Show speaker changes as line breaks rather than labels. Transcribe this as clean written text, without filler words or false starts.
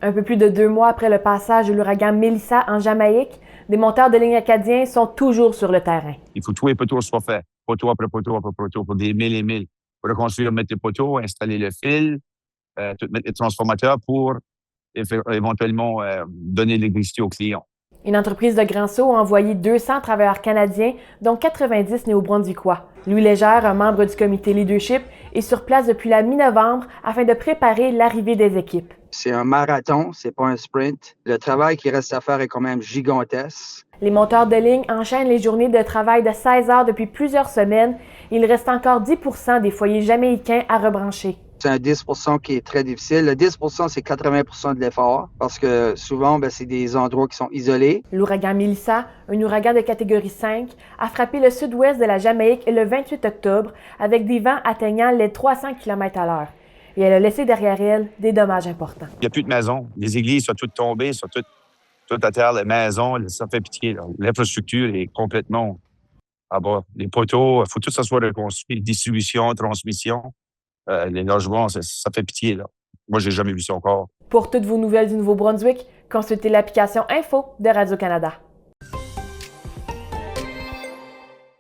Un peu plus de 2 mois après le passage de l'ouragan Mélissa en Jamaïque, des monteurs de ligne acadiens sont toujours sur le terrain.
Il faut que tous les poteaux soient faits, poteau après poteau après poteau, pour des milles et milles. Pour reconstruire, mettre les poteaux, installer le fil, tout mettre les transformateurs pour éventuellement donner l'électricité aux clients.
Une entreprise de Grand Sault a envoyé 200 travailleurs canadiens, dont 90 néo-brunswickois. Louis Légère, un membre du comité leadership, est sur place depuis la mi-novembre afin de préparer l'arrivée des équipes.
C'est un marathon, c'est pas un sprint. Le travail qui reste à faire est quand même gigantesque.
Les monteurs de ligne enchaînent les journées de travail de 16 heures depuis plusieurs semaines. Il reste encore 10 % des foyers jamaïcains à rebrancher.
C'est un 10 % qui est très difficile. Le 10 %, c'est 80 % de l'effort parce que souvent, c'est des endroits qui sont isolés.
L'ouragan Mélissa, un ouragan de catégorie 5, a frappé le sud-ouest de la Jamaïque le 28 octobre avec des vents atteignant les 300 km/h. Et elle a laissé derrière elle des dommages importants.
Il n'y a plus de maisons. Les églises sont toutes tombées, sont toutes à terre. Les maisons, ça fait pitié. L'infrastructure est complètement à bas. Les poteaux, il faut tout ça soit reconstruit. Distribution, transmission, les logements, ça fait pitié. Là. Moi, j'ai jamais vu ça encore.
Pour toutes vos nouvelles du Nouveau-Brunswick, consultez l'application Info de Radio-Canada.